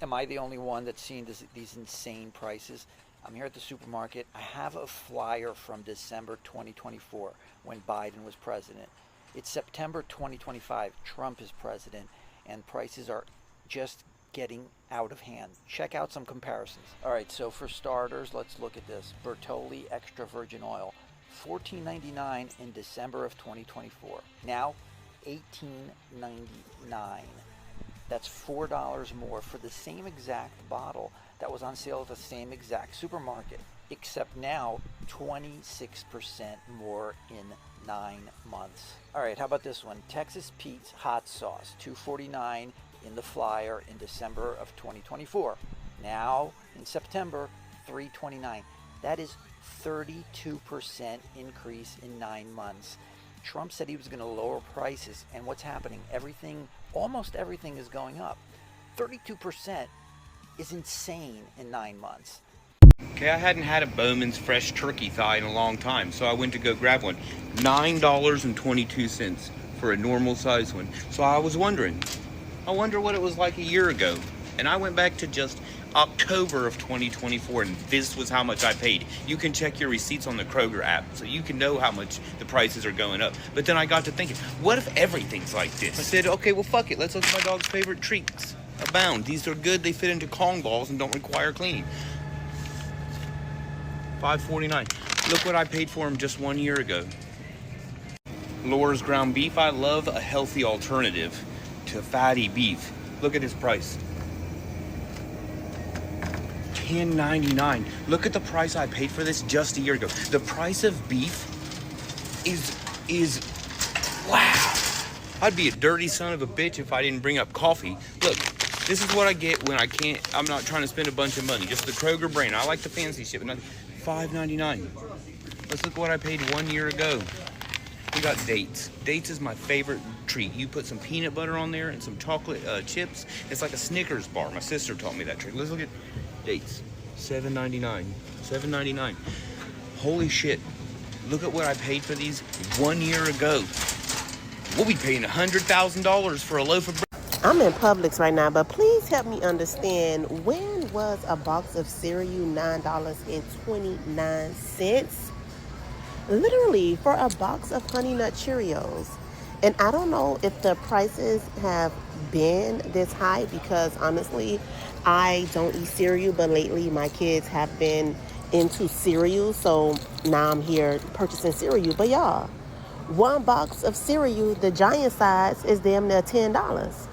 am I the only one that's seen these insane prices? I'm here at the supermarket. I have a flyer from December 2024 when Biden was president. It's September 2025. Trump is president, and prices are just getting out of hand. Check out some comparisons. All right, so for starters, let's look at this. Bertolli extra virgin oil, $14.99 in December of 2024. Now, $18.99. That's $4 more for the same exact bottle that was on sale at the same exact supermarket, except now 26% more in 9 months. All right, how about this one? Texas Pete's hot sauce, $2.49 in the flyer in December of 2024. Now in September, $3.29. That is 32% increase in 9 months. Trump said he was going to lower prices, and what's happening? Almost everything is going up. 32% is insane in 9 months. Okay, I hadn't had a Bowman's fresh turkey thigh in a long time, so I went to go grab one. $9.22 for a normal size one. So I was wondering, I wonder what it was like a year ago. And I went back to just October of 2024, and this was how much I paid. You can check your receipts on the Kroger app, so you can know how much the prices are going up. But then I got to thinking, what if everything's like this? I said, okay, well, fuck it. Let's look at my dog's favorite treats. Abound. These are good. They fit into Kong balls and don't require cleaning. $5.49. Look what I paid for them just 1 year ago. Laura's ground beef. I love a healthy alternative to fatty beef. Look at his price. $10.99. Look at the price I paid for this just a year ago. The price of beef is wow. I'd be a dirty son of a bitch if I didn't bring up coffee. Look, this is what I get when I'm not trying to spend a bunch of money. Just the Kroger brand. I like the fancy shit, but not $5.99. Let's look what I paid 1 year ago. We got dates. Dates is my favorite treat. You put some peanut butter on there and some chocolate chips. It's like a Snickers bar. My sister taught me that trick. Let's look at dates. $7.99. $7.99. Holy shit. Look at what I paid for these 1 year ago. We'll be paying $100,000 for a loaf of bread. I'm in Publix right now, but please help me understand, when was a box of cereal $9.29? Literally, for a box of Honey Nut Cheerios. And I don't know if the prices have been this high, because honestly, I don't eat cereal, but lately my kids have been into cereal, so now I'm here purchasing cereal. But y'all, one box of cereal, the giant size, is damn near $10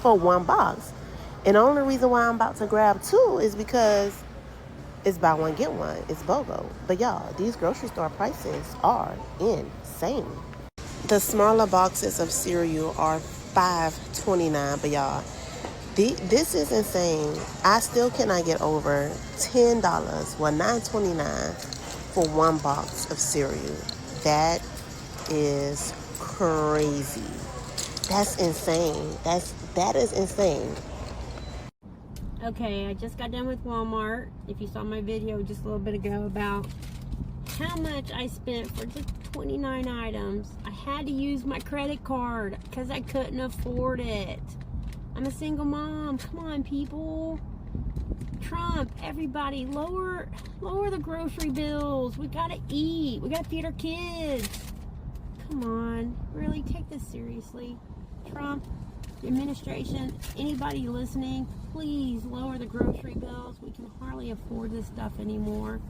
for one box. And the only reason why I'm about to grab two is because it's buy one, get one. It's BOGO. But y'all, these grocery store prices are insane. The smaller boxes of cereal are $5.29, but y'all, this is insane. I still cannot get over $10, well, $9.29 for one box of cereal. That is crazy. That's insane. That is insane. Okay, I just got done with Walmart. If you saw my video just a little bit ago about how much I spent for just 29 items, I had to use my credit card because I couldn't afford it. I'm a single mom. Come on, people. Trump, everybody, lower the grocery bills. We gotta eat. We gotta feed our kids. Come on, really take this seriously. Trump, the administration, anybody listening, please lower the grocery bills. We can hardly afford this stuff anymore.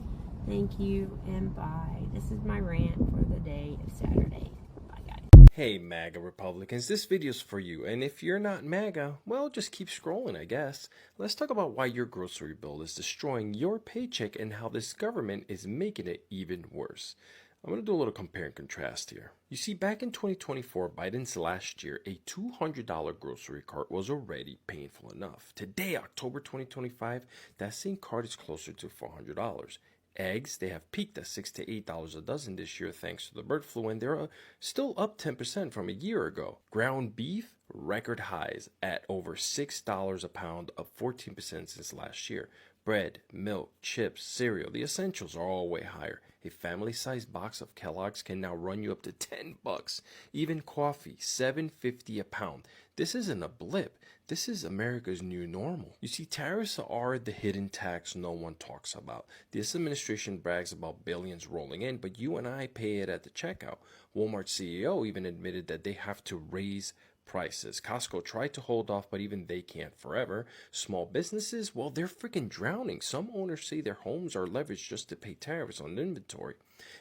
Thank you and bye. This is my rant for the day of Saturday. Bye, guys. Hey MAGA Republicans, this video's for you, and if you're not MAGA, well, just keep scrolling, I guess. Let's talk about why your grocery bill is destroying your paycheck and how this government is making it even worse. I'm going to do a little compare and contrast here. You see, back in 2024, Biden's last year, a $200 grocery cart was already painful enough. Today, October 2025, that same cart is closer to $400. Eggs, they have peaked at $6 to $8 a dozen this year thanks to the bird flu, and they're still up 10% from a year ago. Ground beef, record highs at over $6 a pound, up 14% since last year. Bread, milk, chips, cereal, the essentials are all way higher. A family-sized box of Kellogg's can now run you up to $10. Even coffee, $7.50 a pound. This isn't a blip. This is America's new normal. You see, tariffs are the hidden tax no one talks about. This administration brags about billions rolling in, but you and I pay it at the checkout. Walmart's CEO even admitted that they have to raise prices. Costco tried to hold off, but even they can't forever. Small businesses, well, they're freaking drowning. Some owners say their homes are leveraged just to pay tariffs on inventory.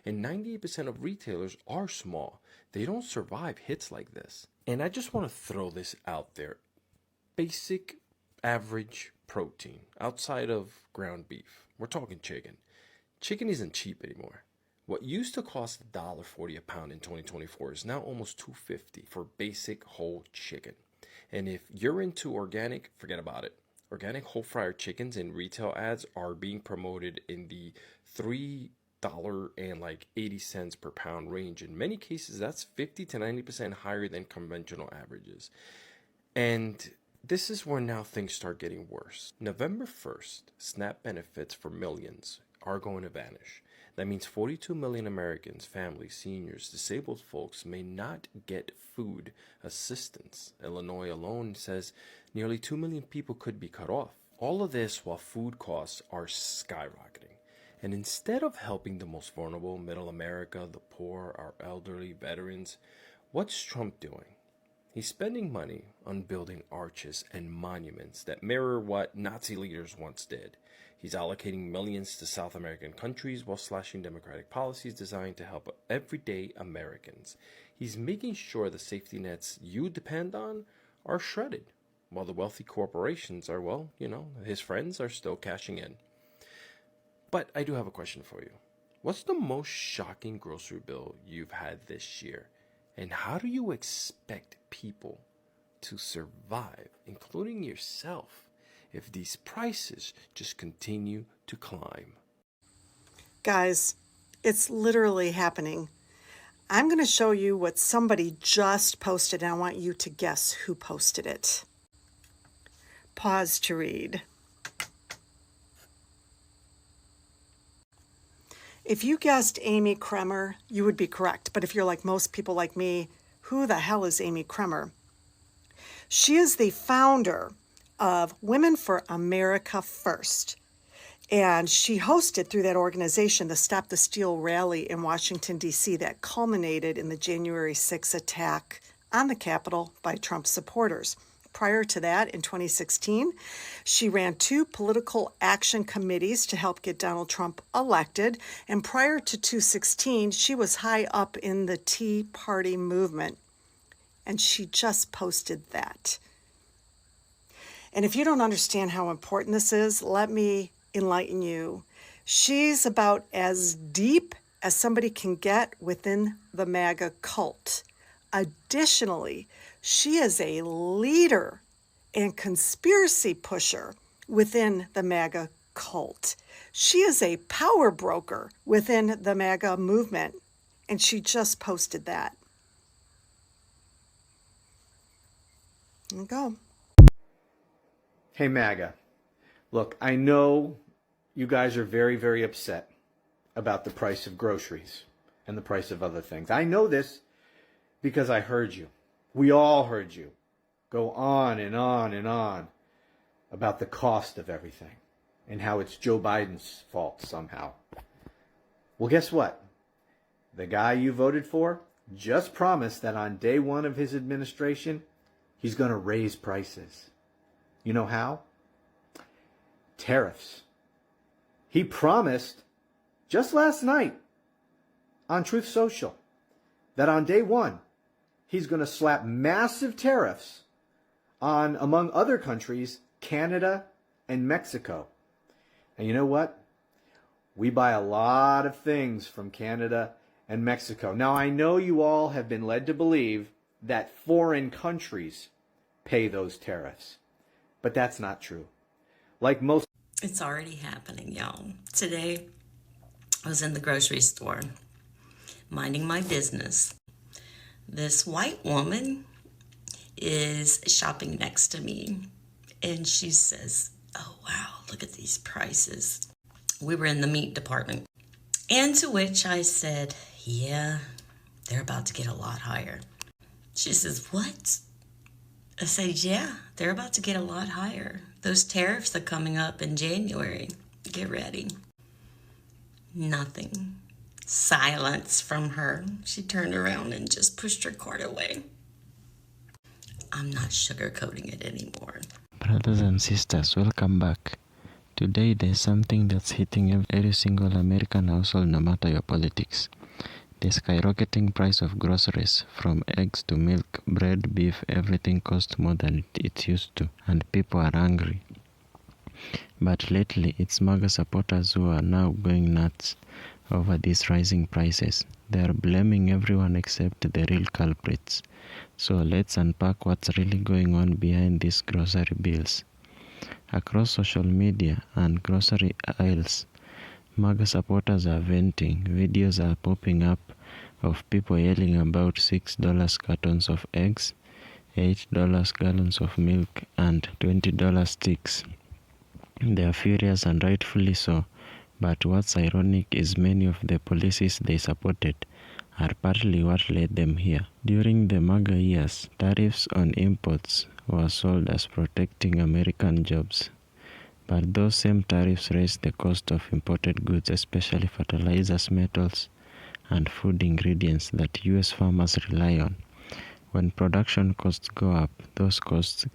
And 98% of retailers are small. They don't survive hits like this. And I just want to throw this out there. Basic, average protein, outside of ground beef. We're talking chicken. Chicken isn't cheap anymore. What used to cost $1.40 a pound in 2024 is now almost $2.50 for basic whole chicken. And if you're into organic, forget about it. Organic whole fryer chickens in retail ads are being promoted in the $3.80 per pound range. In many cases, that's 50 to 90% higher than conventional averages. And this is where now things start getting worse. November 1st, SNAP benefits for millions are going to vanish. That means 42 million Americans, families, seniors, disabled folks may not get food assistance. Illinois alone says nearly 2 million people could be cut off. All of this while food costs are skyrocketing. And instead of helping the most vulnerable, middle America, the poor, our elderly, veterans, what's Trump doing? He's spending money on building arches and monuments that mirror what Nazi leaders once did. He's allocating millions to South American countries while slashing democratic policies designed to help everyday Americans. He's making sure the safety nets you depend on are shredded, while the wealthy corporations are, well, his friends are still cashing in. But I do have a question for you. What's the most shocking grocery bill you've had this year? And how do you expect people to survive, including yourself, if these prices just continue to climb? Guys, it's literally happening. I'm going to show you what somebody just posted, and I want you to guess who posted it. Pause to read. If you guessed Amy Kremer, you would be correct. But if you're like most people like me, who the hell is Amy Kremer? She is the founder of Women for America First. And she hosted through that organization the Stop the Steal rally in Washington, D.C. that culminated in the January 6th attack on the Capitol by Trump supporters. Prior to that, in 2016, she ran 2 political action committees to help get Donald Trump elected. And prior to 2016, she was high up in the Tea Party movement. And she just posted that. And if you don't understand how important this is, let me enlighten you. She's about as deep as somebody can get within the MAGA cult. Additionally, she is a leader and conspiracy pusher within the MAGA cult. She is a power broker within the MAGA movement, and she just posted that. There you go. Hey, MAGA. Look, I know you guys are very, very upset about the price of groceries and the price of other things. I know this because I heard you. We all heard you go on and on and on about the cost of everything and how it's Joe Biden's fault somehow. Well, guess what? The guy you voted for just promised that on day 1 of his administration, he's going to raise prices. You know how? Tariffs. He promised just last night on Truth Social that on day 1, he's going to slap massive tariffs on, among other countries, Canada and Mexico. And you know what? We buy a lot of things from Canada and Mexico. Now, I know you all have been led to believe that foreign countries pay those tariffs, but that's not true. Like most... It's already happening, y'all. Today, I was in the grocery store, minding my business. This white woman is shopping next to me, and she says, Oh, wow, look at these prices. We were in the meat department. And to which I said, yeah, they're about to get a lot higher. She says, what? I said, yeah, they're about to get a lot higher. Those tariffs are coming up in January. Get ready. Nothing. Silence from her. She turned around and just pushed her cart away. I'm not sugarcoating it anymore. Brothers and sisters, welcome back. Today there's something that's hitting every single American household, no matter your politics. The skyrocketing price of groceries, from eggs to milk, bread, beef, everything costs more than it used to, and people are angry. But lately, it's MAGA supporters who are now going nuts over these rising prices. They are blaming everyone except the real culprits. So let's unpack what's really going on behind these grocery bills. Across social media and grocery aisles, MAGA supporters are venting. Videos are popping up of people yelling about $6 cartons of eggs, $8 gallons of milk, and $20 sticks. They are furious, and rightfully so. But what's ironic is many of the policies they supported are partly what led them here. During the MAGA years, tariffs on imports were sold as protecting American jobs. But those same tariffs raised the cost of imported goods, especially fertilizers, metals, and food ingredients that US farmers rely on. When production costs go up, those costs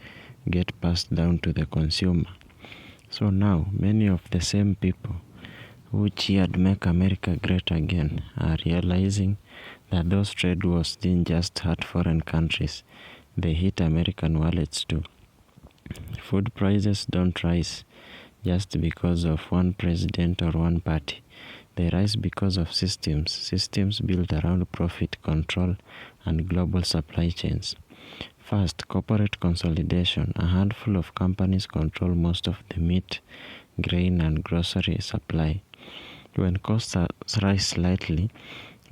get passed down to the consumer. So now, many of the same people who cheered Make America Great Again are realizing that those trade wars didn't just hurt foreign countries, they hit American wallets too. Food prices don't rise just because of one president or one party. They rise because of systems built around profit control and global supply chains. First, corporate consolidation. A handful of companies control most of the meat, grain, and grocery supply. When costs rise slightly,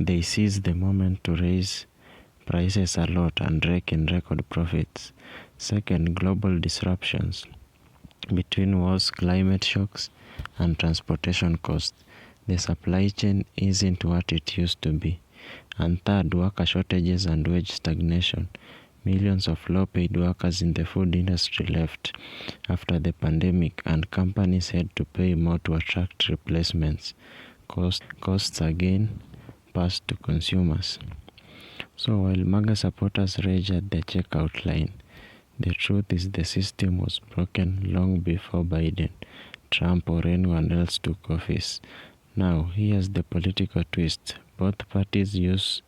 they seize the moment to raise prices a lot and rake in record profits. Second, global disruptions. Between wars, climate shocks, and transportation costs, the supply chain isn't what it used to be. And third, worker shortages and wage stagnation. Millions of low-paid workers in the food industry left after the pandemic, and companies had to pay more to attract replacements. Costs again passed to consumers. So while MAGA supporters rage at the checkout line, the truth is the system was broken long before Biden, Trump, or anyone else took office. Now, here's the political twist. Both parties use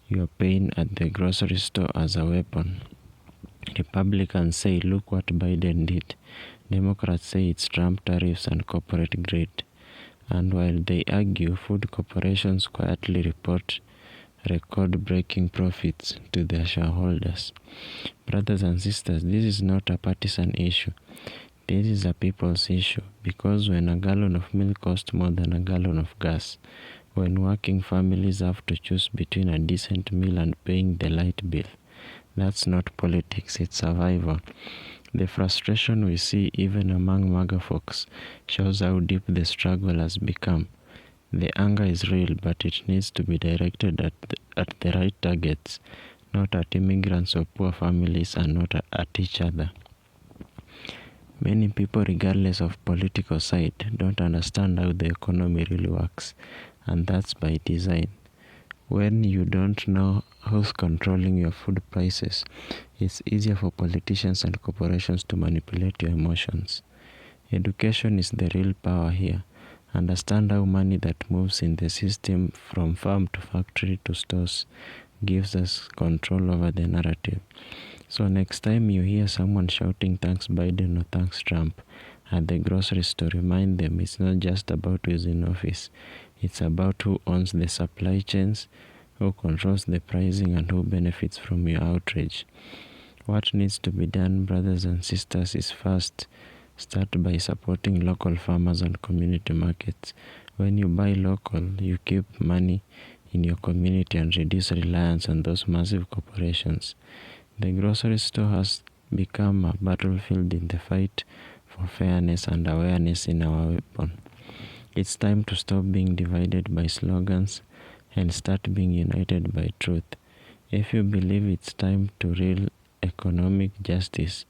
your pain at the grocery store as a weapon. Republicans say, look what Biden did. Democrats say it's Trump, tariffs, and corporate greed. And while they argue, food corporations quietly report record-breaking profits to their shareholders. Brothers and sisters, this is not a partisan issue. This is a people's issue, because when a gallon of milk costs more than a gallon of gas, when working families have to choose between a decent meal and paying the light bill, that's not politics, it's survival. The frustration we see even among MAGA folks shows how deep the struggle has become. The anger is real, but it needs to be directed at the right targets, not at immigrants or poor families, and not at each other. Many people, regardless of political side, don't understand how the economy really works, and that's by design. When you don't know who's controlling your food prices, it's easier for politicians and corporations to manipulate your emotions. Education is the real power here. Understand how money that moves in the system from farm to factory to stores gives us control over the narrative. So next time you hear someone shouting thanks Biden or thanks Trump at the grocery store, remind them it's not just about who's in office. It's about who owns the supply chains, who controls the pricing, and who benefits from your outrage. What needs to be done, brothers and sisters, is first, start by supporting local farmers and community markets. When you buy local, you keep money in your community and reduce reliance on those massive corporations. The grocery store has become a battlefield in the fight for fairness and awareness in our weapon. It's time to stop being divided by slogans and start being united by truth. If you believe it's time to real economic justice,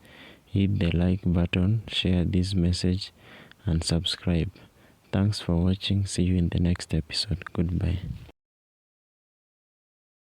hit the like button, share this message, and subscribe. Thanks for watching. See you in the next episode. Goodbye.